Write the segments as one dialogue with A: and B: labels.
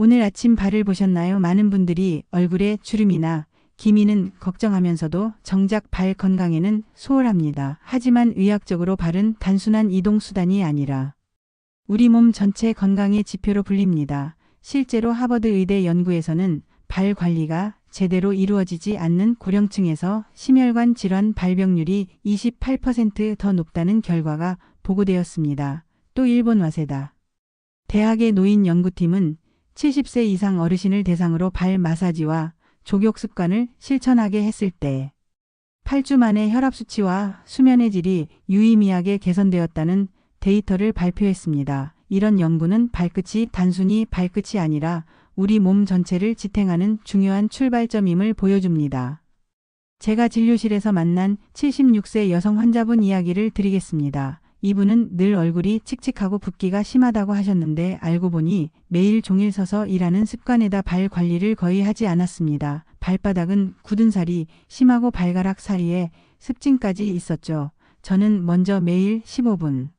A: 오늘 아침 발을 보셨나요? 많은 분들이 얼굴에 주름이나 기미는 걱정하면서도 정작 발 건강에는 소홀합니다. 하지만 의학적으로 발은 단순한 이동수단이 아니라 우리 몸 전체 건강의 지표로 불립니다. 실제로 하버드 의대 연구에서는 발 관리가 제대로 이루어지지 않는 고령층에서 심혈관 질환 발병률이 28% 더 높다는 결과가 보고되었습니다. 또 일본 와세다 대학의 노인 연구팀은 70세 이상 어르신을 대상으로 발 마사지와 족욕 습관을 실천하게 했을 때 8주 만에 혈압 수치와 수면의 질이 유의미하게 개선되었다는 데이터를 발표했습니다. 이런 연구는 발끝이 단순히 발끝이 아니라 우리 몸 전체를 지탱하는 중요한 출발점임을 보여줍니다. 제가 진료실에서 만난 76세 여성 환자분 이야기를 드리겠습니다. 이분은 늘 얼굴이 칙칙하고 붓기가 심하다고 하셨는데 알고 보니 매일 종일 서서 일하는 습관에다 발 관리를 거의 하지 않았습니다. 발바닥은 굳은 살이 심하고 발가락 사이에 습진까지 있었죠. 저는 먼저 매일 15분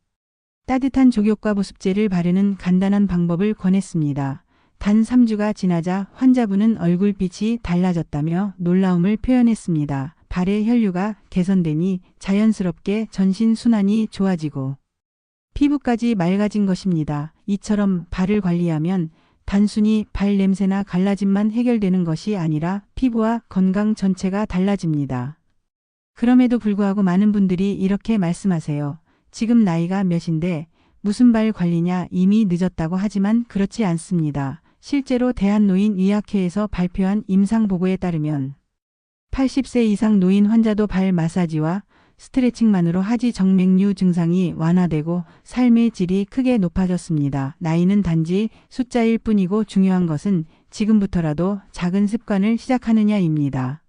A: 따뜻한 족욕과 보습제를 바르는 간단한 방법을 권했습니다. 단 3주가 지나자 환자분은 얼굴빛이 달라졌다며 놀라움을 표현했습니다. 발의 혈류가 개선되니 자연스럽게 전신 순환이 좋아지고 피부까지 맑아진 것입니다. 이처럼 발을 관리하면 단순히 발 냄새나 갈라짐만 해결되는 것이 아니라 피부와 건강 전체가 달라집니다. 그럼에도 불구하고 많은 분들이 이렇게 말씀하세요. 지금 나이가 몇인데 무슨 발 관리냐, 이미 늦었다고. 하지만 그렇지 않습니다. 실제로 대한노인의학회에서 발표한 임상보고에 따르면 80세 이상 노인 환자도 발 마사지와 스트레칭만으로 하지 정맥류 증상이 완화되고 삶의 질이 크게 높아졌습니다. 나이는 단지 숫자일 뿐이고 중요한 것은 지금부터라도 작은 습관을 시작하느냐입니다.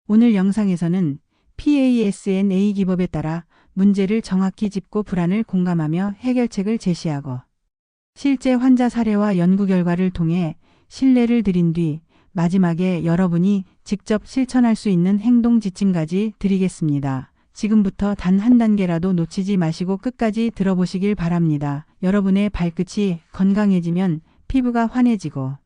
A: 오늘 영상에서는 PASNA 기법에 따라 문제를 정확히 짚고 불안을 공감하며 해결책을 제시하고 실제 환자 사례와 연구 결과를 통해 신뢰를 드린 뒤 마지막에 여러분이 직접 실천할 수 있는 행동 지침까지 드리겠습니다. 지금부터 단 한 단계라도 놓치지 마시고 끝까지 들어보시길 바랍니다. 여러분의 발끝이 건강해지면 피부가 환해지고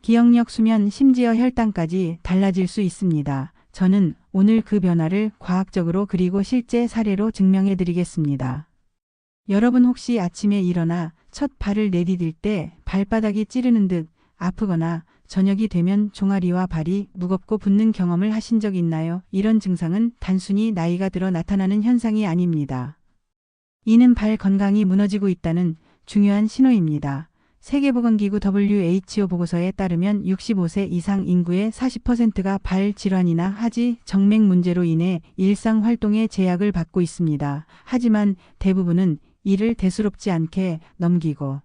A: 기억력, 수면, 심지어 혈당까지 달라질 수 있습니다. 저는 오늘 그 변화를 과학적으로 그리고 실제 사례로 증명해 드리겠습니다. 여러분 혹시 아침에 일어나 첫 발을 내디딜 때 발바닥이 찌르는 듯 아프거나 저녁이 되면 종아리와 발이 무겁고 붓는 경험을 하신 적 있나요? 이런 증상은 단순히 나이가 들어 나타나는 현상이 아닙니다. 이는 발 건강이 무너지고 있다는 중요한 신호입니다. 세계보건기구 WHO 보고서에 따르면 65세 이상 인구의 40%가 발 질환이나 하지 정맥 문제로 인해 일상 활동에 제약을 받고 있습니다. 하지만 대부분은 이를 대수롭지 않게 넘기고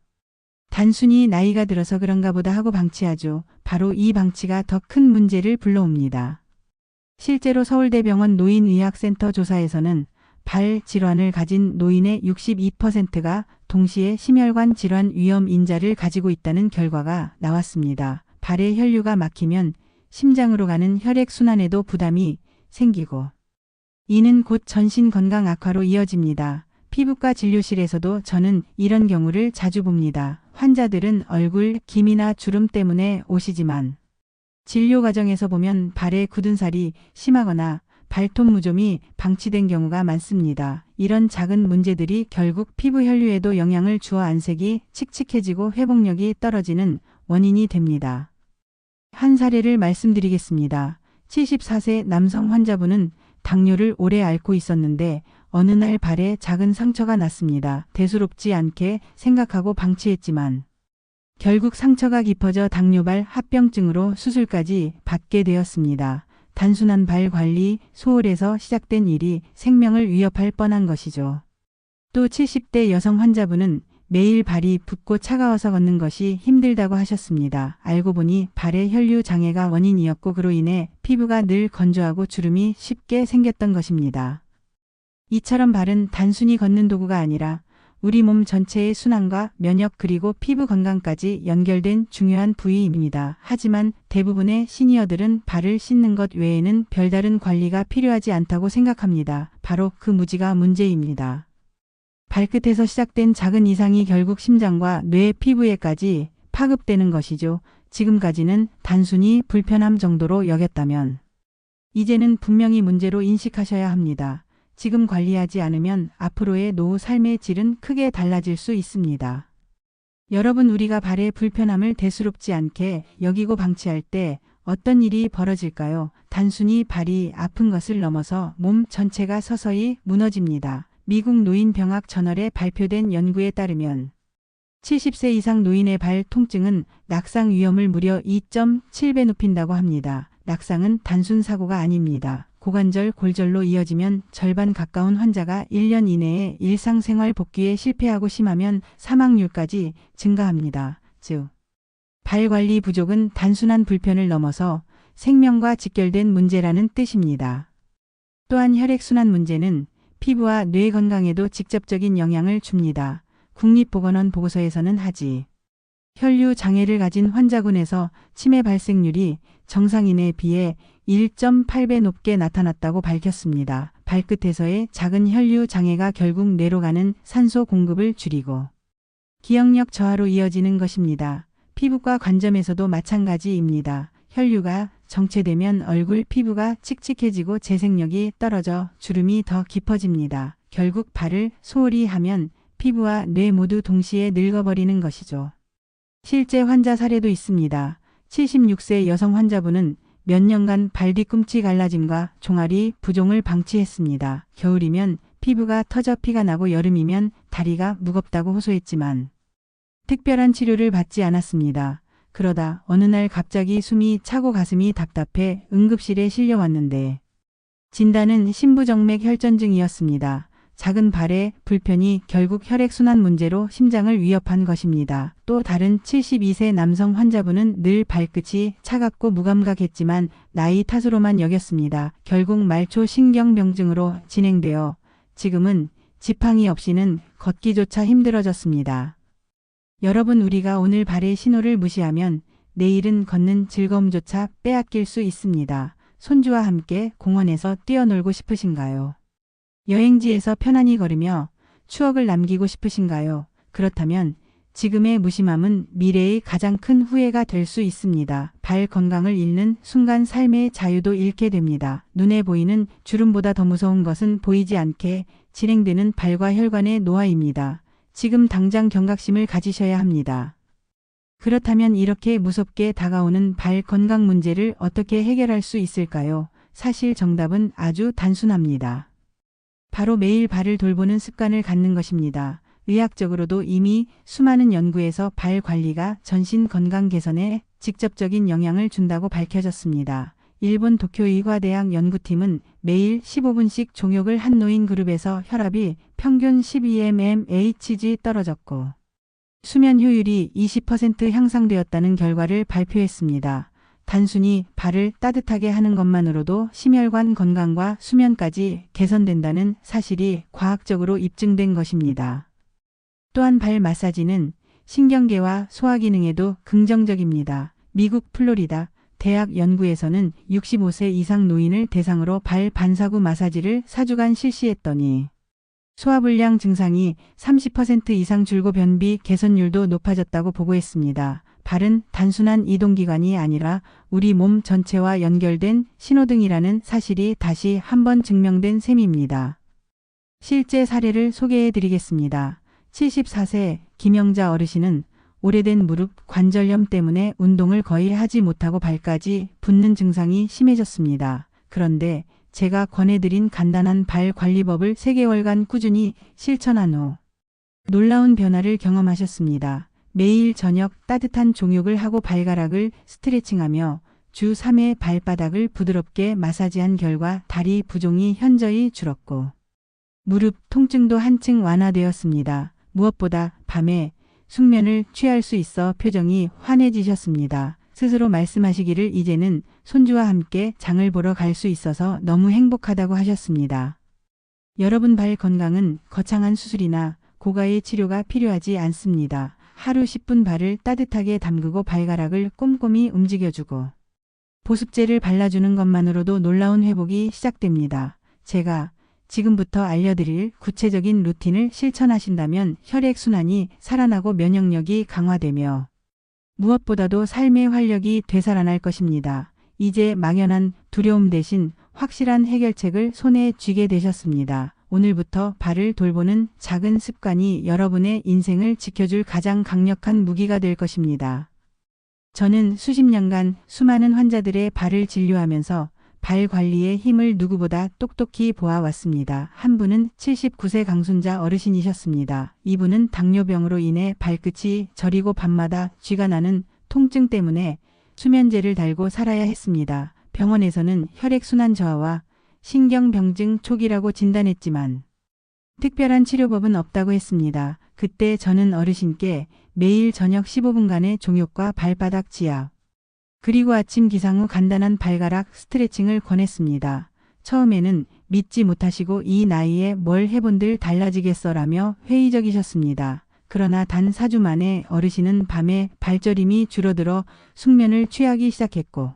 A: 단순히 나이가 들어서 그런가 보다 하고 방치하죠. 바로 이 방치가 더 큰 문제를 불러옵니다. 실제로 서울대병원 노인의학센터 조사에서는 발 질환을 가진 노인의 62%가 동시에 심혈관 질환 위험 인자를 가지고 있다는 결과가 나왔습니다. 발의 혈류가 막히면 심장으로 가는 혈액 순환에도 부담이 생기고 이는 곧 전신 건강 악화로 이어집니다. 피부과 진료실에서도 저는 이런 경우를 자주 봅니다. 환자들은 얼굴 기미나 주름 때문에 오시지만 진료 과정에서 보면 발에 굳은 살이 심하거나 발톱 무좀이 방치된 경우가 많습니다. 이런 작은 문제들이 결국 피부 혈류에도 영향을 주어 안색이 칙칙해지고 회복력이 떨어지는 원인이 됩니다. 한 사례를 말씀드리겠습니다. 74세 남성 환자분은 당뇨를 오래 앓고 있었는데 어느 날 발에 작은 상처가 났습니다. 대수롭지 않게 생각하고 방치했지만 결국 상처가 깊어져 당뇨발 합병증으로 수술까지 받게 되었습니다. 단순한 발 관리 소홀에서 시작된 일이 생명을 위협할 뻔한 것이죠. 또 70대 여성 환자분은 매일 발이 붓고 차가워서 걷는 것이 힘들다고 하셨습니다. 알고 보니 발의 혈류 장애가 원인이었고 그로 인해 피부가 늘 건조하고 주름이 쉽게 생겼던 것입니다. 이처럼 발은 단순히 걷는 도구가 아니라 우리 몸 전체의 순환과 면역 그리고 피부 건강까지 연결된 중요한 부위입니다. 하지만 대부분의 시니어들은 발을 씻는 것 외에는 별다른 관리가 필요하지 않다고 생각합니다. 바로 그 무지가 문제입니다. 발끝에서 시작된 작은 이상이 결국 심장과 뇌 피부에까지 파급되는 것이죠. 지금까지는 단순히 불편함 정도로 여겼다면 이제는 분명히 문제로 인식하셔야 합니다. 지금 관리하지 않으면 앞으로의 노후 삶의 질은 크게 달라질 수 있습니다. 여러분, 우리가 발의 불편함을 대수롭지 않게 여기고 방치할 때 어떤 일이 벌어질까요? 단순히 발이 아픈 것을 넘어서 몸 전체가 서서히 무너집니다. 미국 노인병학 저널에 발표된 연구에 따르면 70세 이상 노인의 발 통증은 낙상 위험을 무려 2.7배 높인다고 합니다. 낙상은 단순 사고가 아닙니다. 고관절 골절로 이어지면 절반 가까운 환자가 1년 이내에 일상생활 복귀에 실패하고 심하면 사망률까지 증가합니다. 즉, 발 관리 부족은 단순한 불편을 넘어서 생명과 직결된 문제라는 뜻입니다. 또한 혈액순환 문제는 피부와 뇌 건강에도 직접적인 영향을 줍니다. 국립보건원 보고서에서는 하지 혈류 장애를 가진 환자군에서 치매 발생률이 정상인에 비해 1.8배 높게 나타났다고 밝혔습니다. 발끝에서의 작은 혈류 장애가 결국 뇌로 가는 산소 공급을 줄이고 기억력 저하로 이어지는 것입니다. 피부과 관점에서도 마찬가지입니다. 혈류가 정체되면 얼굴 피부가 칙칙해지고 재생력이 떨어져 주름이 더 깊어집니다. 결국 발을 소홀히 하면 피부와 뇌 모두 동시에 늙어버리는 것이죠. 실제 환자 사례도 있습니다. 76세 여성 환자분은 몇 년간 발 뒤꿈치 갈라짐과 종아리 부종을 방치했습니다. 겨울이면 피부가 터져 피가 나고 여름이면 다리가 무겁다고 호소했지만 특별한 치료를 받지 않았습니다. 그러다 어느 날 갑자기 숨이 차고 가슴이 답답해 응급실에 실려왔는데 진단은 심부정맥 혈전증이었습니다. 작은 발의 불편이 결국 혈액순환 문제로 심장을 위협한 것입니다. 또 다른 72세 남성 환자분은 늘 발끝이 차갑고 무감각했지만 나이 탓으로만 여겼습니다. 결국 말초 신경병증으로 진행되어 지금은 지팡이 없이는 걷기조차 힘들어졌습니다. 여러분, 우리가 오늘 발의 신호를 무시하면 내일은 걷는 즐거움조차 빼앗길 수 있습니다. 손주와 함께 공원에서 뛰어놀고 싶으신가요? 여행지에서 편안히 걸으며 추억을 남기고 싶으신가요? 그렇다면 지금의 무심함은 미래의 가장 큰 후회가 될 수 있습니다. 발 건강을 잃는 순간 삶의 자유도 잃게 됩니다. 눈에 보이는 주름보다 더 무서운 것은 보이지 않게 진행되는 발과 혈관의 노화입니다. 지금 당장 경각심을 가지셔야 합니다. 그렇다면 이렇게 무섭게 다가오는 발 건강 문제를 어떻게 해결할 수 있을까요? 사실 정답은 아주 단순합니다. 바로 매일 발을 돌보는 습관을 갖는 것입니다. 의학적으로도 이미 수많은 연구에서 발 관리가 전신 건강 개선에 직접적인 영향을 준다고 밝혀졌습니다. 일본 도쿄의과대학 연구팀은 매일 15분씩 종욕을 한 노인 그룹에서 혈압이 평균 12mmHg 떨어졌고 수면 효율이 20% 향상되었다는 결과를 발표했습니다. 단순히 발을 따뜻하게 하는 것만으로도 심혈관 건강과 수면까지 개선된다는 사실이 과학적으로 입증된 것입니다. 또한 발 마사지는 신경계와 소화기능에도 긍정적입니다. 미국 플로리다 대학 연구에서는 65세 이상 노인을 대상으로 발 반사구 마사지를 4주간 실시했더니 소화불량 증상이 30% 이상 줄고 변비 개선율도 높아졌다고 보고했습니다. 발은 단순한 이동기관이 아니라 우리 몸 전체와 연결된 신호등이라는 사실이 다시 한번 증명된 셈입니다. 실제 사례를 소개해 드리겠습니다. 74세 김영자 어르신은 오래된 무릎 관절염 때문에 운동을 거의 하지 못하고 발까지 붓는 증상이 심해졌습니다. 그런데 제가 권해드린 간단한 발 관리법을 3개월간 꾸준히 실천한 후 놀라운 변화를 경험하셨습니다. 매일 저녁 따뜻한 종욕을 하고 발가락을 스트레칭하며 주 3회 발바닥을 부드럽게 마사지한 결과 다리 부종이 현저히 줄었고 무릎 통증도 한층 완화되었습니다. 무엇보다 밤에 숙면을 취할 수 있어 표정이 환해지셨습니다. 스스로 말씀하시기를 이제는 손주와 함께 장을 보러 갈 수 있어서 너무 행복하다고 하셨습니다. 여러분, 발 건강은 거창한 수술이나 고가의 치료가 필요하지 않습니다. 하루 10분 발을 따뜻하게 담그고 발가락을 꼼꼼히 움직여주고 보습제를 발라주는 것만으로도 놀라운 회복이 시작됩니다. 제가 지금부터 알려드릴 구체적인 루틴을 실천하신다면 혈액순환이 살아나고 면역력이 강화되며 무엇보다도 삶의 활력이 되살아날 것입니다. 이제 막연한 두려움 대신 확실한 해결책을 손에 쥐게 되셨습니다. 오늘부터 발을 돌보는 작은 습관이 여러분의 인생을 지켜줄 가장 강력한 무기가 될 것입니다. 저는 수십 년간 수많은 환자들의 발을 진료하면서 발 관리의 힘을 누구보다 똑똑히 보아왔습니다. 한 분은 79세 강순자 어르신이셨습니다. 이분은 당뇨병으로 인해 발끝이 저리고 밤마다 쥐가 나는 통증 때문에 수면제를 달고 살아야 했습니다. 병원에서는 혈액순환 저하와 신경병증 초기라고 진단했지만 특별한 치료법은 없다고 했습니다. 그때 저는 어르신께 매일 저녁 15분간의 종욕과 발바닥 지압, 그리고 아침 기상 후 간단한 발가락 스트레칭을 권했습니다. 처음에는 믿지 못하시고 이 나이에 뭘 해본들 달라지겠어라며 회의적이셨습니다. 그러나 단 4주 만에 어르신은 밤에 발저림이 줄어들어 숙면을 취하기 시작했고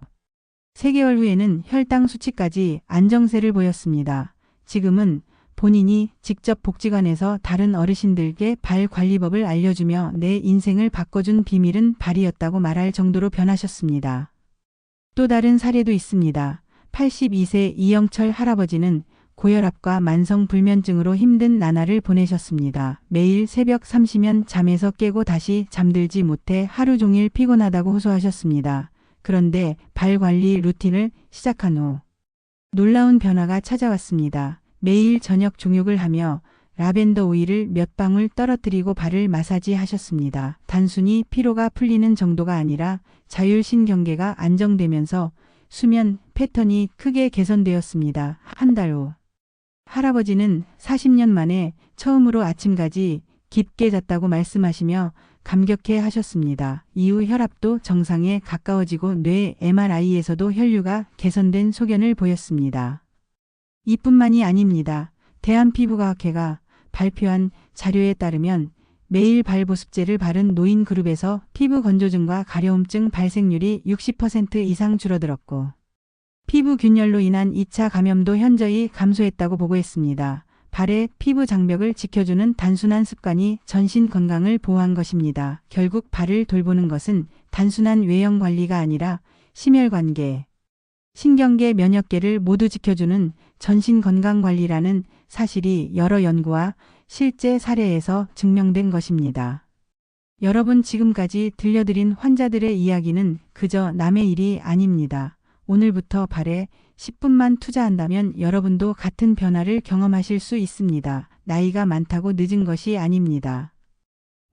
A: 3개월 후에는 혈당 수치까지 안정세를 보였습니다. 지금은 본인이 직접 복지관에서 다른 어르신들께 발 관리법을 알려주며 내 인생을 바꿔준 비밀은 발이었다고 말할 정도로 변하셨습니다. 또 다른 사례도 있습니다. 82세 이영철 할아버지는 고혈압과 만성불면증으로 힘든 나날을 보내셨습니다. 매일 새벽 3시면 잠에서 깨고 다시 잠들지 못해 하루 종일 피곤하다고 호소하셨습니다. 그런데 발 관리 루틴을 시작한 후 놀라운 변화가 찾아왔습니다. 매일 저녁 종욕을 하며 라벤더 오일을 몇 방울 떨어뜨리고 발을 마사지 하셨습니다. 단순히 피로가 풀리는 정도가 아니라 자율신경계가 안정되면서 수면 패턴이 크게 개선되었습니다. 한 달 후 할아버지는 40년 만에 처음으로 아침까지 깊게 잤다고 말씀하시며 감격해 하셨습니다. 이후 혈압도 정상에 가까워지고 뇌 MRI에서도 혈류가 개선된 소견을 보였습니다. 이뿐만이 아닙니다. 대한피부과학회가 발표한 자료에 따르면 매일 발보습제를 바른 노인 그룹에서 피부 건조증과 가려움증 발생률이 60% 이상 줄어들었고 피부 균열로 인한 2차 감염도 현저히 감소했다고 보고했습니다. 발의 피부 장벽을 지켜주는 단순한 습관이 전신 건강을 보호한 것입니다. 결국 발을 돌보는 것은 단순한 외형 관리가 아니라 심혈관계, 신경계, 면역계를 모두 지켜주는 전신 건강 관리라는 사실이 여러 연구와 실제 사례에서 증명된 것입니다. 여러분, 지금까지 들려드린 환자들의 이야기는 그저 남의 일이 아닙니다. 오늘부터 발에 10분만 투자한다면 여러분도 같은 변화를 경험하실 수 있습니다. 나이가 많다고 늦은 것이 아닙니다.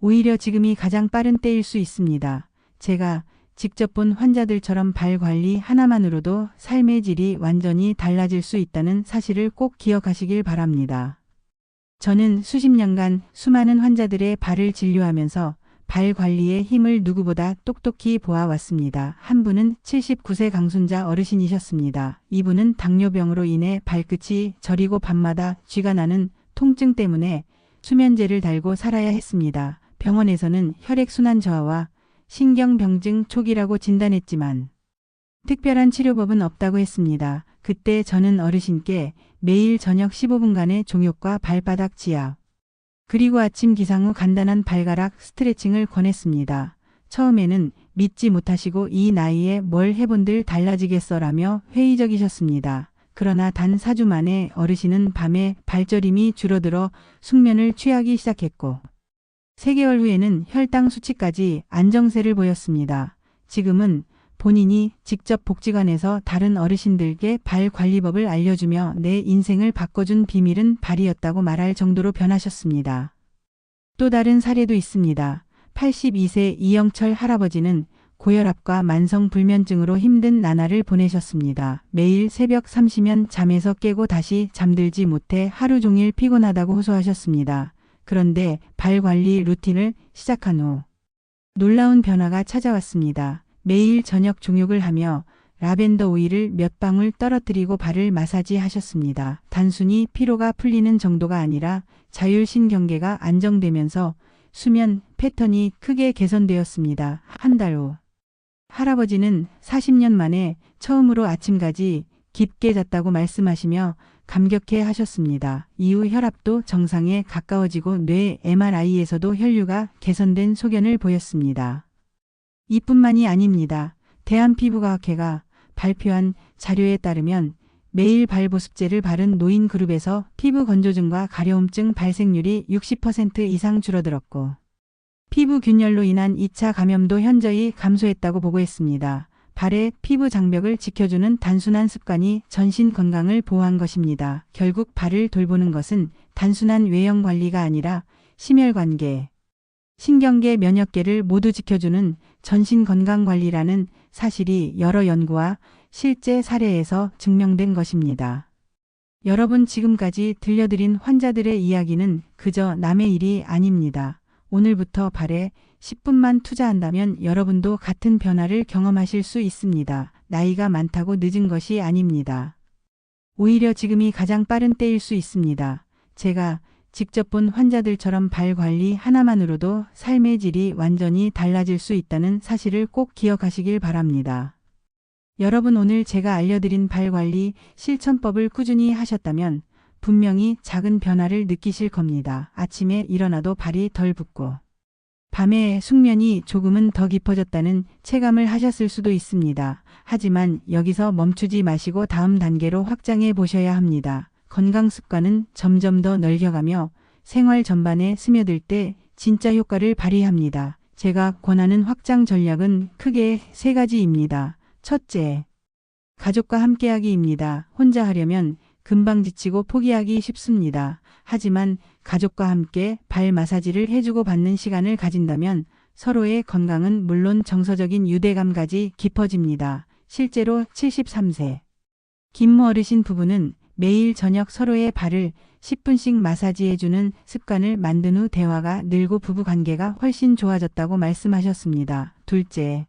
A: 오히려 지금이 가장 빠른 때일 수 있습니다. 제가 직접 본 환자들처럼 발 관리 하나만으로도 삶의 질이 완전히 달라질 수 있다는 사실을 꼭 기억하시길 바랍니다. 저는 수십 년간 수많은 환자들의 발을 진료하면서 발 관리의 힘을 누구보다 똑똑히 보아왔습니다. 한 분은 79세 강순자 어르신이셨습니다. 이분은 당뇨병으로 인해 발끝이 저리고 밤마다 쥐가 나는 통증 때문에 수면제를 달고 살아야 했습니다. 병원에서는 혈액순환 저하와 신경병증 초기라고 진단했지만 특별한 치료법은 없다고 했습니다. 그때 저는 어르신께 매일 저녁 15분간의 종욕과 발바닥 지압, 그리고 아침 기상 후 간단한 발가락 스트레칭을 권했습니다. 처음에는 믿지 못하시고 이 나이에 뭘 해본들 달라지겠어라며 회의적이셨습니다. 그러나 단 4주 만에 어르신은 밤에 발저림이 줄어들어 숙면을 취하기 시작했고 3개월 후에는 혈당 수치까지 안정세를 보였습니다. 지금은 본인이 직접 복지관에서 다른 어르신들께 발 관리법을 알려주며 내 인생을 바꿔준 비밀은 발이었다고 말할 정도로 변하셨습니다. 또 다른 사례도 있습니다. 82세 이영철 할아버지는 고혈압과 만성불면증으로 힘든 나날을 보내셨습니다. 매일 새벽 3시면 잠에서 깨고 다시 잠들지 못해 하루 종일 피곤하다고 호소하셨습니다. 그런데 발 관리 루틴을 시작한 후 놀라운 변화가 찾아왔습니다. 매일 저녁 종욕을 하며 라벤더 오일을 몇 방울 떨어뜨리고 발을 마사지 하셨습니다. 단순히 피로가 풀리는 정도가 아니라 자율신경계가 안정되면서 수면 패턴이 크게 개선되었습니다. 한 달 후 할아버지는 40년 만에 처음으로 아침까지 깊게 잤다고 말씀하시며 감격해 하셨습니다. 이후 혈압도 정상에 가까워지고 뇌 MRI에서도 혈류가 개선된 소견을 보였습니다. 이뿐만이 아닙니다. 대한피부과학회가 발표한 자료에 따르면 매일 발보습제를 바른 노인 그룹에서 피부 건조증과 가려움증 발생률이 60% 이상 줄어들었고 피부 균열로 인한 2차 감염도 현저히 감소했다고 보고했습니다. 발의 피부 장벽을 지켜주는 단순한 습관이 전신 건강을 보호한 것입니다. 결국 발을 돌보는 것은 단순한 외형 관리가 아니라 심혈관계, 신경계, 면역계를 모두 지켜주는 전신 건강 관리라는 사실이 여러 연구와 실제 사례에서 증명된 것입니다. 여러분, 지금까지 들려드린 환자들의 이야기는 그저 남의 일이 아닙니다. 오늘부터 발에 10분만 투자한다면 여러분도 같은 변화를 경험하실 수 있습니다. 나이가 많다고 늦은 것이 아닙니다. 오히려 지금이 가장 빠른 때일 수 있습니다. 제가 직접 본 환자들처럼 발 관리 하나만으로도 삶의 질이 완전히 달라질 수 있다는 사실을 꼭 기억하시길 바랍니다. 여러분, 오늘 제가 알려드린 발 관리 실천법을 꾸준히 하셨다면 분명히 작은 변화를 느끼실 겁니다. 아침에 일어나도 발이 덜 붓고 밤에 숙면이 조금은 더 깊어졌다는 체감을 하셨을 수도 있습니다. 하지만 여기서 멈추지 마시고 다음 단계로 확장해 보셔야 합니다. 건강 습관은 점점 더 넓혀가며 생활 전반에 스며들 때 진짜 효과를 발휘합니다. 제가 권하는 확장 전략은 크게 3가지입니다. 첫째, 가족과 함께하기입니다. 혼자 하려면 금방 지치고 포기하기 쉽습니다. 하지만 가족과 함께 발 마사지를 해주고 받는 시간을 가진다면 서로의 건강은 물론 정서적인 유대감까지 깊어집니다. 실제로 73세 김모 어르신 부부는 매일 저녁 서로의 발을 10분씩 마사지해주는 습관을 만든 후 대화가 늘고 부부 관계가 훨씬 좋아졌다고 말씀하셨습니다. 둘째,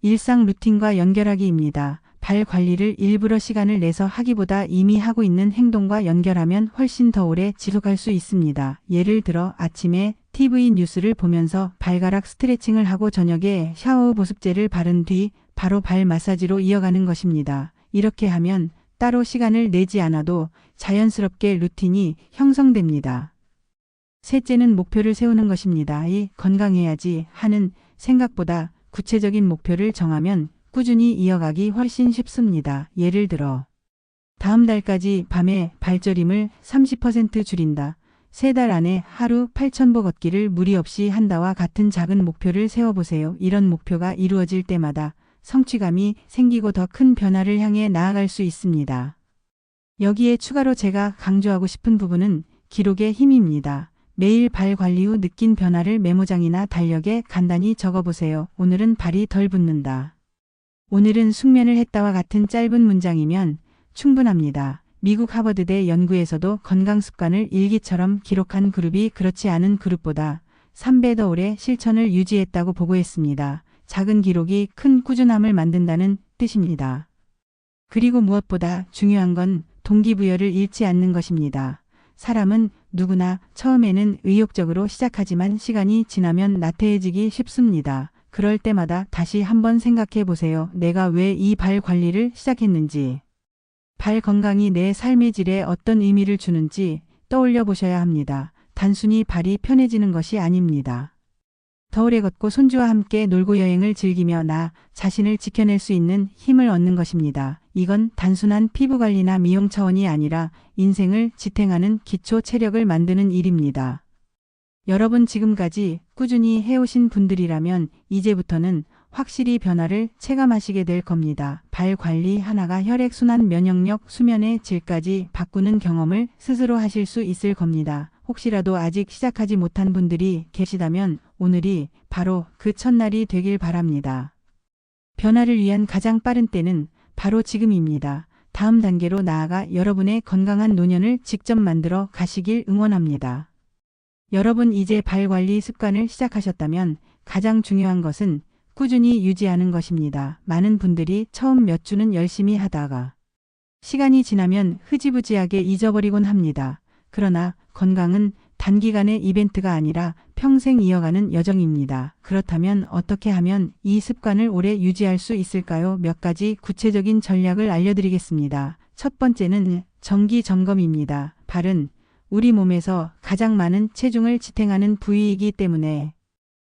A: 일상 루틴과 연결하기입니다. 발 관리를 일부러 시간을 내서 하기보다 이미 하고 있는 행동과 연결하면 훨씬 더 오래 지속할 수 있습니다. 예를 들어 아침에 TV 뉴스를 보면서 발가락 스트레칭을 하고 저녁에 샤워 후 보습제를 바른 뒤 바로 발 마사지로 이어가는 것입니다. 이렇게 하면 따로 시간을 내지 않아도 자연스럽게 루틴이 형성됩니다. 셋째는 목표를 세우는 것입니다. 건강해야지 하는 생각보다 구체적인 목표를 정하면 꾸준히 이어가기 훨씬 쉽습니다. 예를 들어 다음 달까지 밤에 발저림을 30% 줄인다. 3달 안에 하루 8,000보 걷기를 무리 없이 한다와 같은 작은 목표를 세워보세요. 이런 목표가 이루어질 때마다 성취감이 생기고 더 큰 변화를 향해 나아갈 수 있습니다. 여기에 추가로 제가 강조하고 싶은 부분은 기록의 힘입니다. 매일 발 관리 후 느낀 변화를 메모장이나 달력에 간단히 적어보세요. 오늘은 발이 덜 붓는다. 오늘은 숙면을 했다와 같은 짧은 문장이면 충분합니다. 미국 하버드대 연구에서도 건강 습관을 일기처럼 기록한 그룹이 그렇지 않은 그룹보다 3배 더 오래 실천을 유지했다고 보고했습니다. 작은 기록이 큰 꾸준함을 만든다는 뜻입니다. 그리고 무엇보다 중요한 건 동기부여를 잃지 않는 것입니다. 사람은 누구나 처음에는 의욕적으로 시작하지만 시간이 지나면 나태해지기 쉽습니다. 그럴 때마다 다시 한번 생각해 보세요. 내가 왜 이 발 관리를 시작했는지, 발 건강이 내 삶의 질에 어떤 의미를 주는지 떠올려 보셔야 합니다. 단순히 발이 편해지는 것이 아닙니다. 더 오래 걷고 손주와 함께 놀고 여행을 즐기며 나 자신을 지켜낼 수 있는 힘을 얻는 것입니다. 이건 단순한 피부 관리나 미용 차원이 아니라 인생을 지탱하는 기초 체력을 만드는 일입니다. 여러분, 지금까지 꾸준히 해오신 분들이라면 이제부터는 확실히 변화를 체감하시게 될 겁니다. 발 관리 하나가 혈액순환, 면역력, 수면의 질까지 바꾸는 경험을 스스로 하실 수 있을 겁니다. 혹시라도 아직 시작하지 못한 분들이 계시다면 오늘이 바로 그 첫날이 되길 바랍니다. 변화를 위한 가장 빠른 때는 바로 지금입니다. 다음 단계로 나아가 여러분의 건강한 노년을 직접 만들어 가시길 응원합니다. 여러분, 이제 발 관리 습관을 시작하셨다면 가장 중요한 것은 꾸준히 유지하는 것입니다. 많은 분들이 처음 몇 주는 열심히 하다가 시간이 지나면 흐지부지하게 잊어버리곤 합니다. 그러나 건강은 단기간의 이벤트가 아니라 평생 이어가는 여정입니다. 그렇다면 어떻게 하면 이 습관을 오래 유지할 수 있을까요? 몇 가지 구체적인 전략을 알려드리겠습니다. 첫 번째는 정기 점검입니다. 발은 우리 몸에서 가장 많은 체중을 지탱하는 부위이기 때문에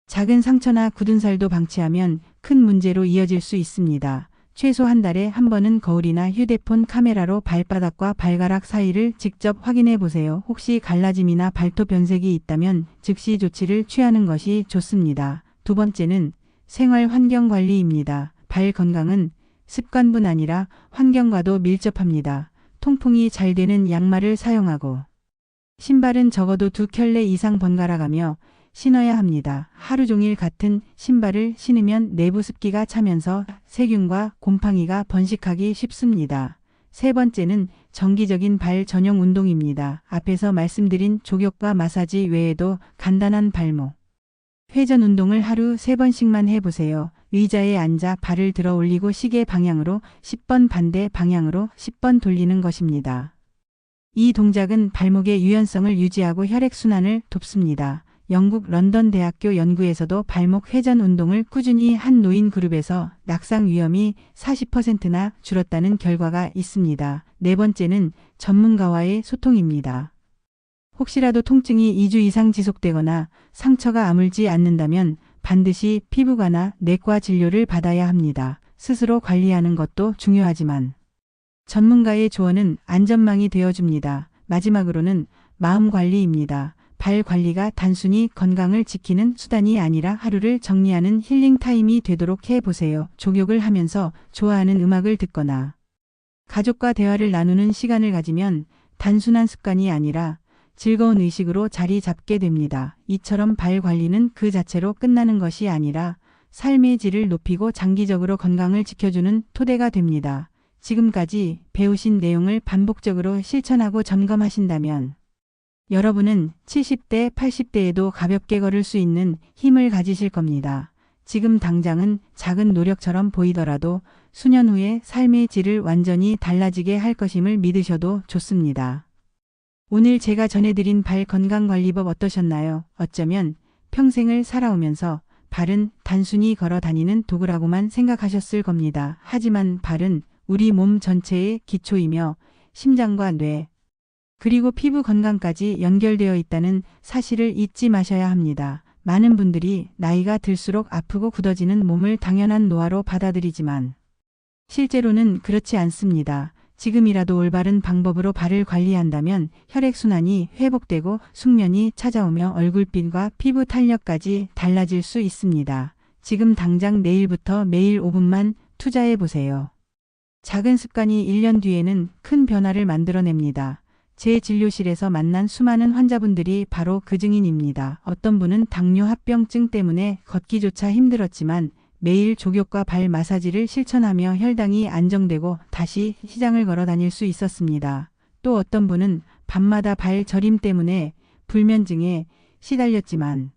A: 작은 상처나 굳은 살도 방치하면 큰 문제로 이어질 수 있습니다. 최소 한 달에 한 번은 거울이나 휴대폰 카메라로 발바닥과 발가락 사이를 직접 확인해 보세요. 혹시 갈라짐이나 발톱 변색이 있다면 즉시 조치를 취하는 것이 좋습니다. 두 번째는 생활 환경 관리입니다. 발 건강은 습관뿐 아니라 환경과도 밀접합니다. 통풍이 잘 되는 양말을 사용하고 신발은 적어도 2켤레 이상 번갈아 가며 신어야 합니다. 하루 종일 같은 신발을 신으면 내부 습기가 차면서 세균과 곰팡이가 번식하기 쉽습니다. 세 번째는 정기적인 발 전용 운동입니다. 앞에서 말씀드린 족욕과 마사지 외에도 간단한 발목 회전 운동을 하루 3번씩만 해보세요. 의자에 앉아 발을 들어 올리고 시계 방향으로 10번 반대 방향으로 10번 돌리는 것입니다. 이 동작은 발목의 유연성을 유지하고 혈액순환을 돕습니다. 영국 런던 대학교 연구에서도 발목 회전 운동을 꾸준히 한 노인 그룹에서 낙상 위험이 40%나 줄었다는 결과가 있습니다. 네 번째는 전문가와의 소통입니다. 혹시라도 통증이 2주 이상 지속되거나 상처가 아물지 않는다면 반드시 피부과나 내과 진료를 받아야 합니다. 스스로 관리하는 것도 중요하지만 전문가의 조언은 안전망이 되어줍니다. 마지막으로는 마음 관리입니다. 발 관리가 단순히 건강을 지키는 수단이 아니라 하루를 정리하는 힐링 타임이 되도록 해보세요. 족욕을 하면서 좋아하는 음악을 듣거나 가족과 대화를 나누는 시간을 가지면 단순한 습관이 아니라 즐거운 의식으로 자리 잡게 됩니다. 이처럼 발 관리는 그 자체로 끝나는 것이 아니라 삶의 질을 높이고 장기적으로 건강을 지켜주는 토대가 됩니다. 지금까지 배우신 내용을 반복적으로 실천하고 점검하신다면 여러분은 70대, 80대에도 가볍게 걸을 수 있는 힘을 가지실 겁니다. 지금 당장은 작은 노력처럼 보이더라도 수년 후에 삶의 질을 완전히 달라지게 할 것임을 믿으셔도 좋습니다. 오늘 제가 전해드린 발 건강관리법 어떠셨나요? 어쩌면 평생을 살아오면서 발은 단순히 걸어 다니는 도구라고만 생각하셨을 겁니다. 하지만 발은 우리 몸 전체의 기초이며 심장과 뇌, 그리고 피부 건강까지 연결되어 있다는 사실을 잊지 마셔야 합니다. 많은 분들이 나이가 들수록 아프고 굳어지는 몸을 당연한 노화로 받아들이지만 실제로는 그렇지 않습니다. 지금이라도 올바른 방법으로 발을 관리한다면 혈액순환이 회복되고 숙면이 찾아오며 얼굴빛과 피부 탄력까지 달라질 수 있습니다. 지금 당장 내일부터 매일 5분만 투자해 보세요. 작은 습관이 1년 뒤에는 큰 변화를 만들어냅니다. 제 진료실에서 만난 수많은 환자분들이 바로 그 증인입니다. 어떤 분은 당뇨 합병증 때문에 걷기조차 힘들었지만 매일 족욕과 발 마사지를 실천하며 혈당이 안정되고 다시 시장을 걸어 다닐 수 있었습니다. 또 어떤 분은 밤마다 발 저림 때문에 불면증에 시달렸지만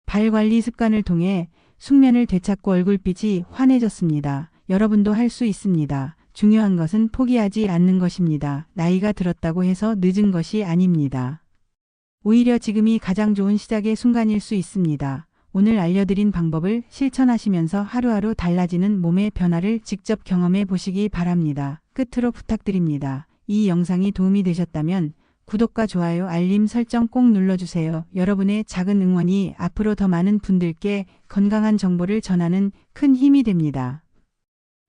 A: 발 관리 습관을 통해 숙면을 되찾고 얼굴빛이 환해졌습니다. 여러분도 할 수 있습니다. 중요한 것은 포기하지 않는 것입니다. 나이가 들었다고 해서 늦은 것이 아닙니다. 오히려 지금이 가장 좋은 시작의 순간일 수 있습니다. 오늘 알려드린 방법을 실천하시면서 하루하루 달라지는 몸의 변화를 직접 경험해 보시기 바랍니다. 끝으로 부탁드립니다. 이 영상이 도움이 되셨다면 구독과 좋아요, 알림 설정 꼭 눌러주세요. 여러분의 작은 응원이 앞으로 더 많은 분들께 건강한 정보를 전하는 큰 힘이 됩니다.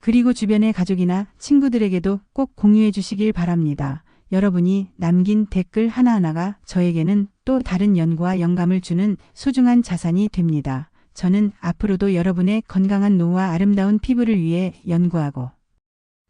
A: 그리고 주변의 가족이나 친구들에게도 꼭 공유해 주시길 바랍니다. 여러분이 남긴 댓글 하나하나가 저에게는 또 다른 연구와 영감을 주는 소중한 자산이 됩니다. 저는 앞으로도 여러분의 건강한 노후와 아름다운 피부를 위해 연구하고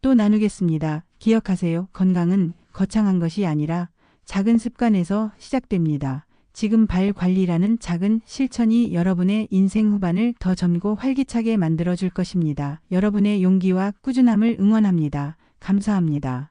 A: 또 나누겠습니다. 기억하세요. 건강은 거창한 것이 아니라 작은 습관에서 시작됩니다. 지금 발 관리라는 작은 실천이 여러분의 인생 후반을 더 젊고 활기차게 만들어줄 것입니다. 여러분의 용기와 꾸준함을 응원합니다. 감사합니다.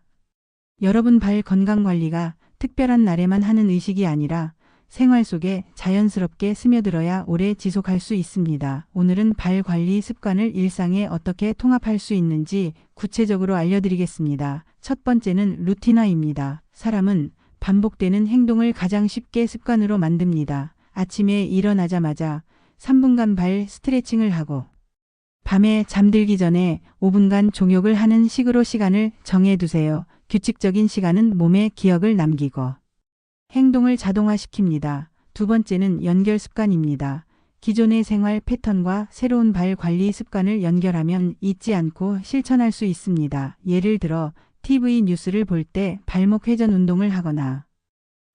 A: 여러분 발 건강 관리가 특별한 날에만 하는 의식이 아니라 생활 속에 자연스럽게 스며들어야 오래 지속할 수 있습니다. 오늘은 발 관리 습관을 일상에 어떻게 통합할 수 있는지 구체적으로 알려드리겠습니다. 첫 번째는 루틴화입니다. 사람은 반복되는 행동을 가장 쉽게 습관으로 만듭니다. 아침에 일어나자마자 3분간 발 스트레칭을 하고 밤에 잠들기 전에 5분간 족욕을 하는 식으로 시간을 정해두세요. 규칙적인 시간은 몸에 기억을 남기고 행동을 자동화시킵니다. 두 번째는 연결 습관입니다. 기존의 생활 패턴과 새로운 발 관리 습관을 연결하면 잊지 않고 실천할 수 있습니다. 예를 들어 TV 뉴스를 볼 때 발목 회전 운동을 하거나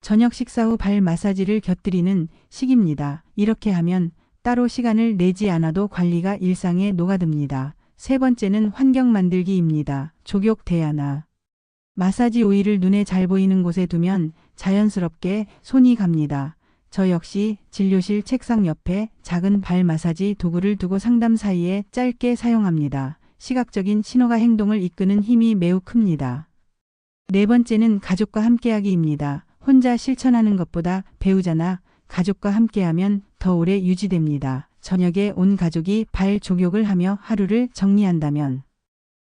A: 저녁 식사 후 발 마사지를 곁들이는 식입니다. 이렇게 하면 따로 시간을 내지 않아도 관리가 일상에 녹아듭니다. 세 번째는 환경 만들기입니다. 족욕 대야나 마사지 오일을 눈에 잘 보이는 곳에 두면 자연스럽게 손이 갑니다. 저 역시 진료실 책상 옆에 작은 발 마사지 도구를 두고 상담 사이에 짧게 사용합니다. 시각적인 신호가 행동을 이끄는 힘이 매우 큽니다. 네 번째는 가족과 함께하기입니다. 혼자 실천하는 것보다 배우자나 가족과 함께하면 더 오래 유지됩니다. 저녁에 온 가족이 발 족욕을 하며 하루를 정리한다면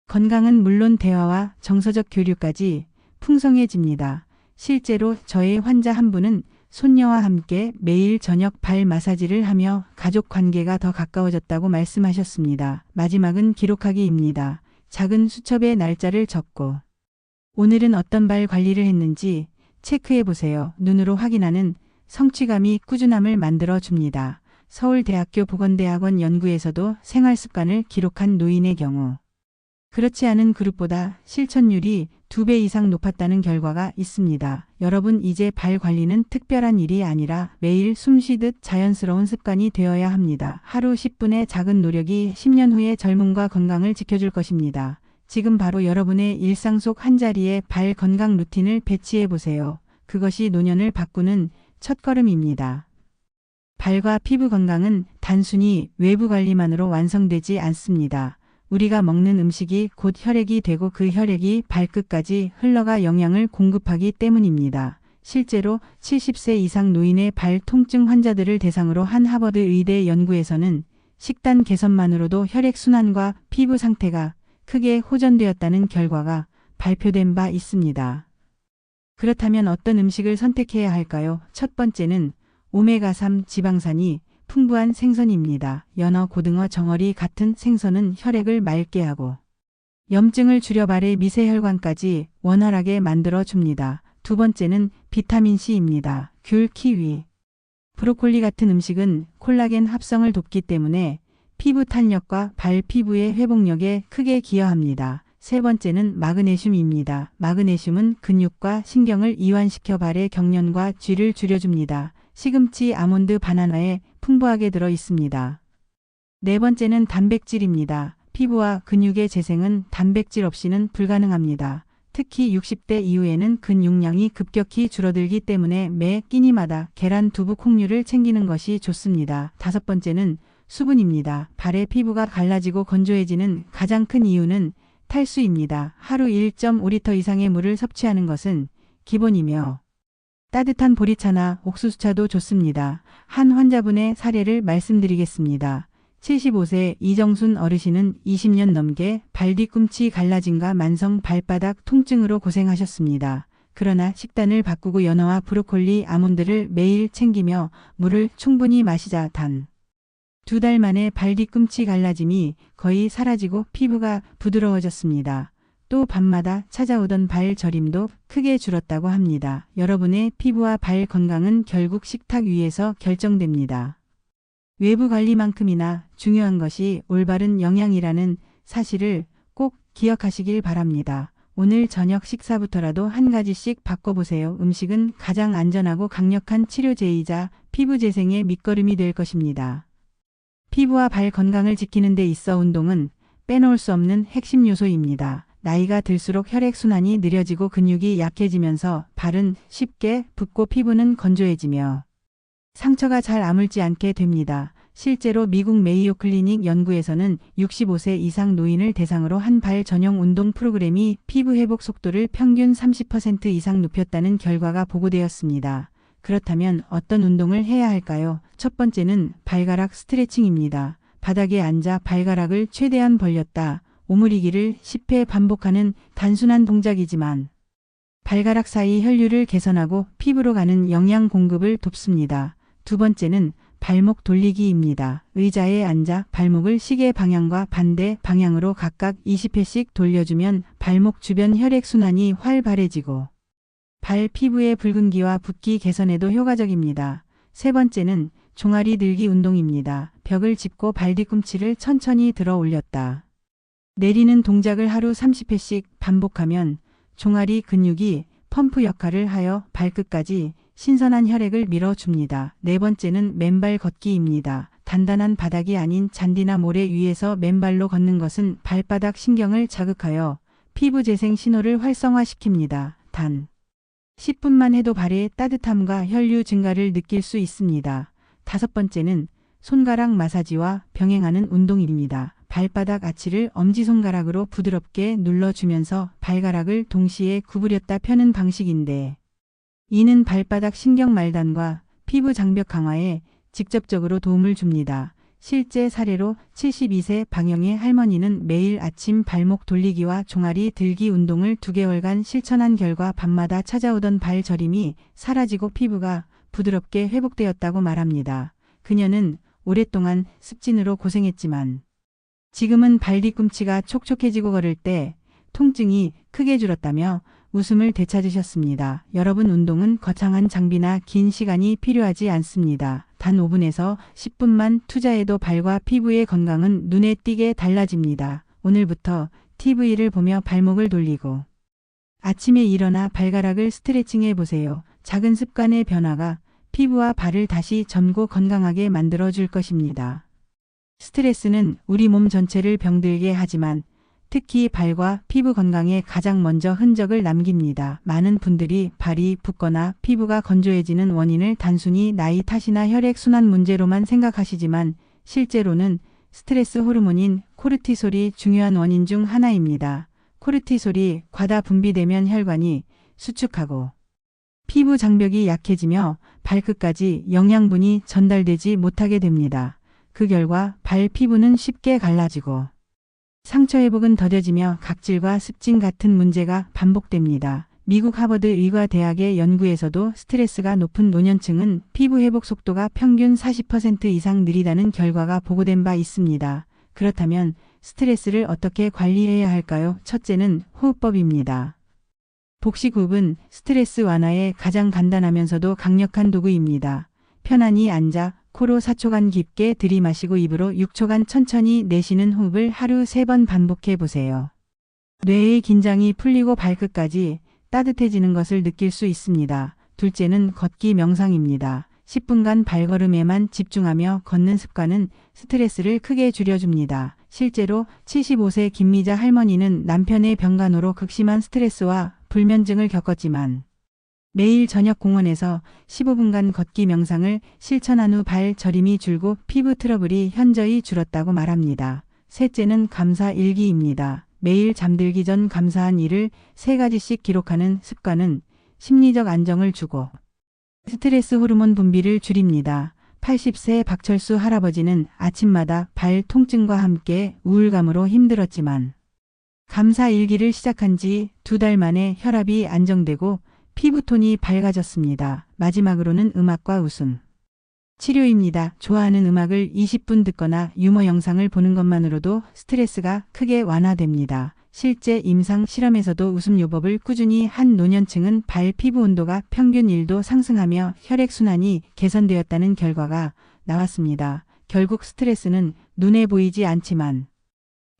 A: 건강은 물론 대화와 정서적 교류까지 풍성해집니다. 실제로 저의 환자 한 분은 손녀와 함께 매일 저녁 발 마사지를 하며 가족 관계가 더 가까워졌다고 말씀하셨습니다. 마지막은 기록하기입니다. 작은 수첩에 날짜를 적고 오늘은 어떤 발 관리를 했는지 체크해 보세요. 눈으로 확인하는 성취감이 꾸준함을 만들어 줍니다. 서울대학교 보건대학원 연구에서도 생활습관을 기록한 노인의 경우 그렇지 않은 그룹보다 실천율이 2배 이상 높았다는 결과가 있습니다. 여러분, 이제 발 관리는 특별한 일이 아니라 매일 숨쉬듯 자연스러운 습관이 되어야 합니다. 하루 10분의 작은 노력이 10년 후의 젊음과 건강을 지켜줄 것입니다. 지금 바로 여러분의 일상 속 한자리에 발 건강 루틴을 배치해 보세요. 그것이 노년을 바꾸는 첫걸음입니다. 발과 피부 건강은 단순히 외부 관리만으로 완성되지 않습니다. 우리가 먹는 음식이 곧 혈액이 되고 그 혈액이 발끝까지 흘러가 영양을 공급하기 때문입니다. 실제로 70세 이상 노인의 발 통증 환자들을 대상으로 한 하버드 의대 연구에서는 식단 개선만으로도 혈액 순환과 피부 상태가 크게 호전되었다는 결과가 발표된 바 있습니다. 그렇다면 어떤 음식을 선택해야 할까요? 첫 번째는 오메가3 지방산이 풍부한 생선입니다. 연어, 고등어, 정어리 같은 생선은 혈액을 맑게 하고 염증을 줄여 발의 미세혈관까지 원활하게 만들어 줍니다. 두 번째는 비타민C입니다. 귤, 키위, 브로콜리 같은 음식은 콜라겐 합성을 돕기 때문에 피부 탄력과 발 피부의 회복력에 크게 기여합니다. 세 번째는 마그네슘입니다. 마그네슘은 근육과 신경을 이완시켜 발의 경련과 쥐를 줄여줍니다. 시금치, 아몬드, 바나나에 풍부하게 들어 있습니다. 네 번째는 단백질입니다. 피부와 근육의 재생은 단백질 없이는 불가능합니다. 특히 60대 이후에는 근육량이 급격히 줄어들기 때문에 매 끼니마다 계란, 두부, 콩류를 챙기는 것이 좋습니다. 다섯 번째는 수분입니다. 발의 피부가 갈라지고 건조해지는 가장 큰 이유는 탈수입니다. 하루 1.5리터 이상의 물을 섭취하는 것은 기본이며 따뜻한 보리차나 옥수수차도 좋습니다. 한 환자분의 사례를 말씀드리겠습니다. 75세 이정순 어르신은 20년 넘게 발 뒤꿈치 갈라짐과 만성 발바닥 통증으로 고생하셨습니다. 그러나 식단을 바꾸고 연어와 브로콜리, 아몬드를 매일 챙기며 물을 충분히 마시자 단 2달 만에 발 뒤꿈치 갈라짐이 거의 사라지고 피부가 부드러워졌습니다. 또 밤마다 찾아오던 발 저림도 크게 줄었다고 합니다. 여러분의 피부와 발 건강은 결국 식탁 위에서 결정됩니다. 외부 관리만큼이나 중요한 것이 올바른 영양이라는 사실을 꼭 기억하시길 바랍니다. 오늘 저녁 식사부터라도 한 가지씩 바꿔보세요. 음식은 가장 안전하고 강력한 치료제이자 피부 재생의 밑거름이 될 것입니다. 피부와 발 건강을 지키는 데 있어 운동은 빼놓을 수 없는 핵심 요소입니다. 나이가 들수록 혈액순환이 느려지고 근육이 약해지면서 발은 쉽게 붓고 피부는 건조해지며 상처가 잘 아물지 않게 됩니다. 실제로 미국 메이오 클리닉 연구에서는 65세 이상 노인을 대상으로 한 발 전용 운동 프로그램이 피부 회복 속도를 평균 30% 이상 높였다는 결과가 보고되었습니다. 그렇다면 어떤 운동을 해야 할까요? 첫 번째는 발가락 스트레칭입니다. 바닥에 앉아 발가락을 최대한 벌렸다 오므리기를 10회 반복하는 단순한 동작이지만 발가락 사이 혈류를 개선하고 피부로 가는 영양 공급을 돕습니다. 두 번째는 발목 돌리기입니다. 의자에 앉아 발목을 시계 방향과 반대 방향으로 각각 20회씩 돌려주면 발목 주변 혈액순환이 활발해지고 발 피부의 붉은기와 붓기 개선에도 효과적입니다. 세 번째는 종아리 들기 운동입니다. 벽을 짚고 발 뒤꿈치를 천천히 들어 올렸다 내리는 동작을 하루 30회씩 반복하면 종아리 근육이 펌프 역할을 하여 발끝까지 신선한 혈액을 밀어줍니다. 네 번째는 맨발 걷기입니다. 단단한 바닥이 아닌 잔디나 모래 위에서 맨발로 걷는 것은 발바닥 신경을 자극하여 피부 재생 신호를 활성화시킵니다. 단 10분만 해도 발의 따뜻함과 혈류 증가를 느낄 수 있습니다. 다섯 번째는 손가락 마사지와 병행하는 운동입니다. 발바닥 아치를 엄지손가락으로 부드럽게 눌러주면서 발가락을 동시에 구부렸다 펴는 방식인데 이는 발바닥 신경 말단과 피부 장벽 강화에 직접적으로 도움을 줍니다. 실제 사례로 72세 방영의 할머니는 매일 아침 발목 돌리기와 종아리 들기 운동을 2개월간 실천한 결과 밤마다 찾아오던 발 저림이 사라지고 피부가 부드럽게 회복되었다고 말합니다. 그녀는 오랫동안 습진으로 고생했지만 지금은 발 뒤꿈치가 촉촉해지고 걸을 때 통증이 크게 줄었다며 웃음을 되찾으셨습니다. 여러분, 운동은 거창한 장비나 긴 시간이 필요하지 않습니다. 단 5분에서 10분만 투자해도 발과 피부의 건강은 눈에 띄게 달라집니다. 오늘부터 TV를 보며 발목을 돌리고 아침에 일어나 발가락을 스트레칭해 보세요. 작은 습관의 변화가 피부와 발을 다시 젊고 건강하게 만들어 줄 것입니다. 스트레스는 우리 몸 전체를 병들게 하지만 특히 발과 피부 건강에 가장 먼저 흔적을 남깁니다. 많은 분들이 발이 붓거나 피부가 건조해지는 원인을 단순히 나이 탓이나 혈액순환 문제로만 생각하시지만 실제로는 스트레스 호르몬인 코르티솔이 중요한 원인 중 하나입니다. 코르티솔이 과다 분비되면 혈관이 수축하고 피부 장벽이 약해지며 발끝까지 영양분이 전달되지 못하게 됩니다. 그 결과 발 피부는 쉽게 갈라지고 상처 회복은 더뎌지며 각질과 습진 같은 문제가 반복됩니다. 미국 하버드 의과대학의 연구에서도 스트레스가 높은 노년층은 피부 회복 속도가 평균 40% 이상 느리다는 결과가 보고된 바 있습니다. 그렇다면 스트레스를 어떻게 관리해야 할까요? 첫째는 호흡법입니다. 복식호흡은 스트레스 완화에 가장 간단하면서도 강력한 도구입니다. 편안히 앉아 코로 4초간 깊게 들이마시고 입으로 6초간 천천히 내쉬는 호흡을 하루 3번 반복해 보세요. 뇌의 긴장이 풀리고 발끝까지 따뜻해지는 것을 느낄 수 있습니다. 둘째는 걷기 명상입니다. 10분간 발걸음에만 집중하며 걷는 습관은 스트레스를 크게 줄여줍니다. 실제로 75세 김미자 할머니는 남편의 병간호로 극심한 스트레스와 불면증을 겪었지만 매일 저녁 공원에서 15분간 걷기 명상을 실천한 후 발 저림이 줄고 피부 트러블이 현저히 줄었다고 말합니다. 셋째는 감사 일기입니다. 매일 잠들기 전 감사한 일을 3가지씩 기록하는 습관은 심리적 안정을 주고 스트레스 호르몬 분비를 줄입니다. 80세 박철수 할아버지는 아침마다 발 통증과 함께 우울감으로 힘들었지만 감사 일기를 시작한 지 2달 만에 혈압이 안정되고 피부톤이 밝아졌습니다. 마지막으로는 음악과 웃음 치료입니다. 좋아하는 음악을 20분 듣거나 유머 영상을 보는 것만으로도 스트레스가 크게 완화됩니다. 실제 임상 실험에서도 웃음 요법을 꾸준히 한 노년층은 발 피부 온도가 평균 1도 상승하며 혈액순환이 개선되었다는 결과가 나왔습니다. 결국 스트레스는 눈에 보이지 않지만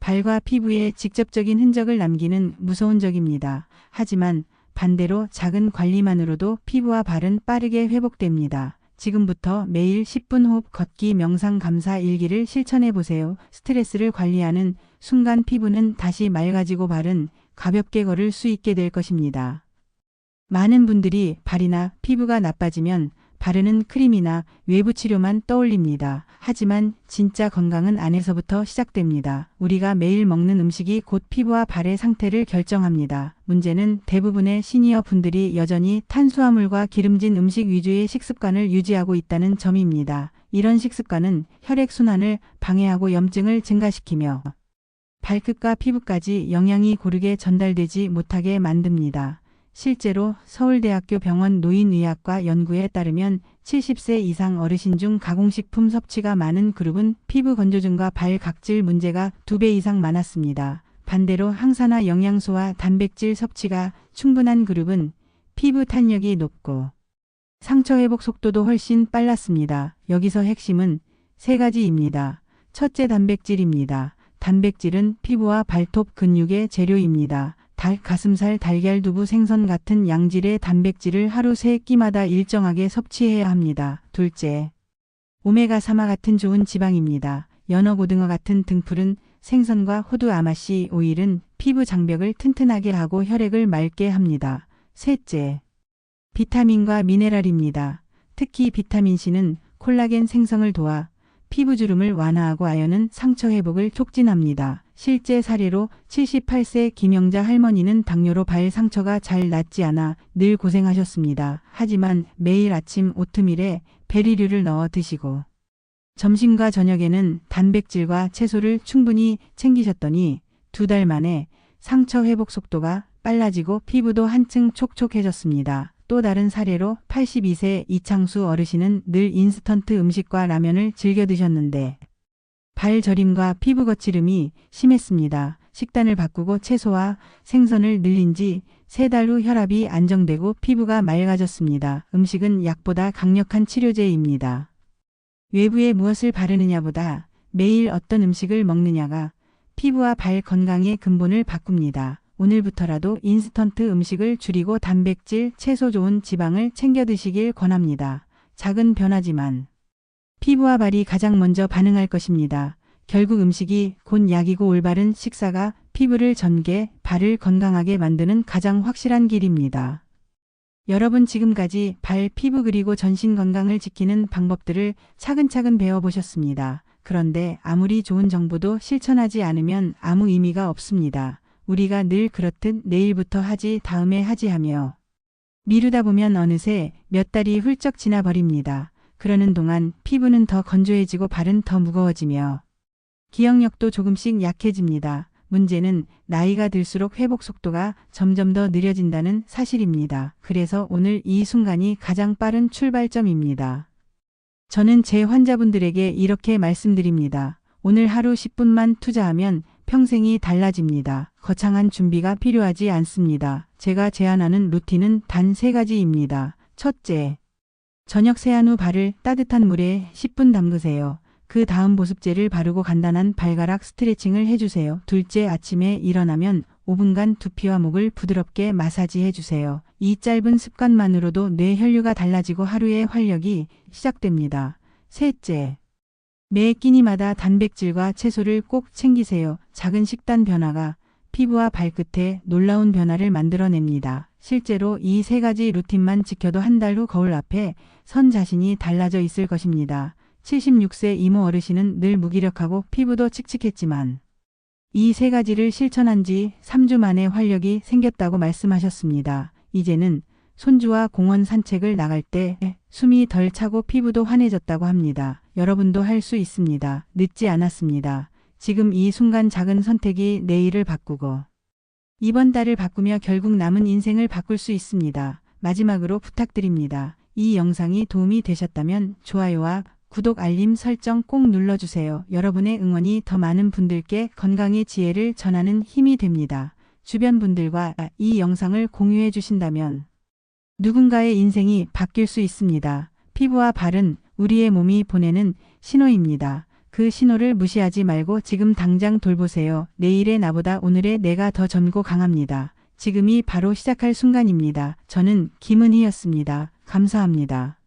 A: 발과 피부에 직접적인 흔적을 남기는 무서운 적입니다. 하지만 반대로 작은 관리만으로도 피부와 발은 빠르게 회복됩니다. 지금부터 매일 10분 호흡 걷기 명상 감사 일기를 실천해 보세요. 스트레스를 관리하는 순간 피부는 다시 맑아지고 발은 가볍게 걸을 수 있게 될 것입니다. 많은 분들이 발이나 피부가 나빠지면 바르는 크림이나 외부 치료만 떠올립니다. 하지만 진짜 건강은 안에서부터 시작됩니다. 우리가 매일 먹는 음식이 곧 피부와 발의 상태를 결정합니다. 문제는 대부분의 시니어 분들이 여전히 탄수화물과 기름진 음식 위주의 식습관을 유지하고 있다는 점입니다. 이런 식습관은 혈액순환을 방해하고 염증을 증가시키며 발끝과 피부까지 영양이 고르게 전달되지 못하게 만듭니다. 실제로 서울대학교 병원 노인의학과 연구에 따르면 70세 이상 어르신 중 가공식품 섭취가 많은 그룹은 피부 건조증과 발 각질 문제가 2배 이상 많았습니다. 반대로 항산화 영양소와 단백질 섭취가 충분한 그룹은 피부 탄력이 높고 상처 회복 속도도 훨씬 빨랐습니다. 여기서 핵심은 세 가지입니다. 첫째, 단백질입니다. 단백질은 피부와 발톱 근육의 재료입니다. 닭, 가슴살, 달걀, 두부, 생선 같은 양질의 단백질을 하루 3끼마다 일정하게 섭취해야 합니다. 둘째, 오메가3와 같은 좋은 지방입니다. 연어, 고등어 같은 등푸른 생선과 호두, 아마씨 오일은 피부 장벽을 튼튼하게 하고 혈액을 맑게 합니다. 셋째, 비타민과 미네랄입니다. 특히 비타민C는 콜라겐 생성을 도와 피부 주름을 완화하고 아연은 상처 회복을 촉진합니다. 실제 사례로 78세 김영자 할머니는 당뇨로 발 상처가 잘 낫지 않아 늘 고생하셨습니다. 하지만 매일 아침 오트밀에 베리류를 넣어 드시고 점심과 저녁에는 단백질과 채소를 충분히 챙기셨더니 2달 만에 상처 회복 속도가 빨라지고 피부도 한층 촉촉해졌습니다. 또 다른 사례로 82세 이창수 어르신은 늘 인스턴트 음식과 라면을 즐겨 드셨는데 발 저림과 피부 거칠음이 심했습니다. 식단을 바꾸고 채소와 생선을 늘린 지 3달 후 혈압이 안정되고 피부가 맑아졌습니다. 음식은 약보다 강력한 치료제입니다. 외부에 무엇을 바르느냐보다 매일 어떤 음식을 먹느냐가 피부와 발 건강의 근본을 바꿉니다. 오늘부터라도 인스턴트 음식을 줄이고 단백질, 채소, 좋은 지방을 챙겨 드시길 권합니다. 작은 변화지만 피부와 발이 가장 먼저 반응할 것입니다. 결국 음식이 곧 약이고 올바른 식사가 피부를 전개, 발을 건강하게 만드는 가장 확실한 길입니다. 여러분 지금까지 발, 피부 그리고 전신 건강을 지키는 방법들을 차근차근 배워보셨습니다. 그런데 아무리 좋은 정보도 실천하지 않으면 아무 의미가 없습니다. 우리가 늘 그렇듯 내일부터 하지, 다음에 하지 하며 미루다 보면 어느새 몇 달이 훌쩍 지나버립니다. 그러는 동안 피부는 더 건조해지고 발은 더 무거워지며 기억력도 조금씩 약해집니다. 문제는 나이가 들수록 회복 속도가 점점 더 느려진다는 사실입니다. 그래서 오늘 이 순간이 가장 빠른 출발점입니다. 저는 제 환자분들에게 이렇게 말씀드립니다. 오늘 하루 10분만 투자하면 평생이 달라집니다. 거창한 준비가 필요하지 않습니다. 제가 제안하는 루틴은 단 3가지입니다. 첫째, 저녁 세안 후 발을 따뜻한 물에 10분 담그세요. 그 다음 보습제를 바르고 간단한 발가락 스트레칭을 해주세요. 둘째, 아침에 일어나면 5분간 두피와 목을 부드럽게 마사지해 주세요. 이 짧은 습관만으로도 뇌 혈류가 달라지고 하루의 활력이 시작됩니다. 셋째, 매 끼니마다 단백질과 채소를 꼭 챙기세요. 작은 식단 변화가 피부와 발끝에 놀라운 변화를 만들어냅니다. 실제로 이 3가지 루틴만 지켜도 한 달 후 거울 앞에 선 자신이 달라져 있을 것입니다. 76세 이모 어르신은 늘 무기력하고 피부도 칙칙했지만 이 3가지를 실천한 지 3주 만에 활력이 생겼다고 말씀하셨습니다. 이제는 손주와 공원 산책을 나갈 때 숨이 덜 차고 피부도 환해졌다고 합니다. 여러분도 할 수 있습니다. 늦지 않았습니다. 지금 이 순간 작은 선택이 내일을 바꾸고 이번 달을 바꾸며 결국 남은 인생을 바꿀 수 있습니다. 마지막으로 부탁드립니다. 이 영상이 도움이 되셨다면 좋아요와 구독, 알림 설정 꼭 눌러주세요. 여러분의 응원이 더 많은 분들께 건강의 지혜를 전하는 힘이 됩니다. 주변 분들과 이 영상을 공유해 주신다면 누군가의 인생이 바뀔 수 있습니다. 피부와 발은 우리의 몸이 보내는 신호입니다. 그 신호를 무시하지 말고 지금 당장 돌보세요. 내일의 나보다 오늘의 내가 더 젊고 강합니다. 지금이 바로 시작할 순간입니다. 저는 김은희였습니다. 감사합니다.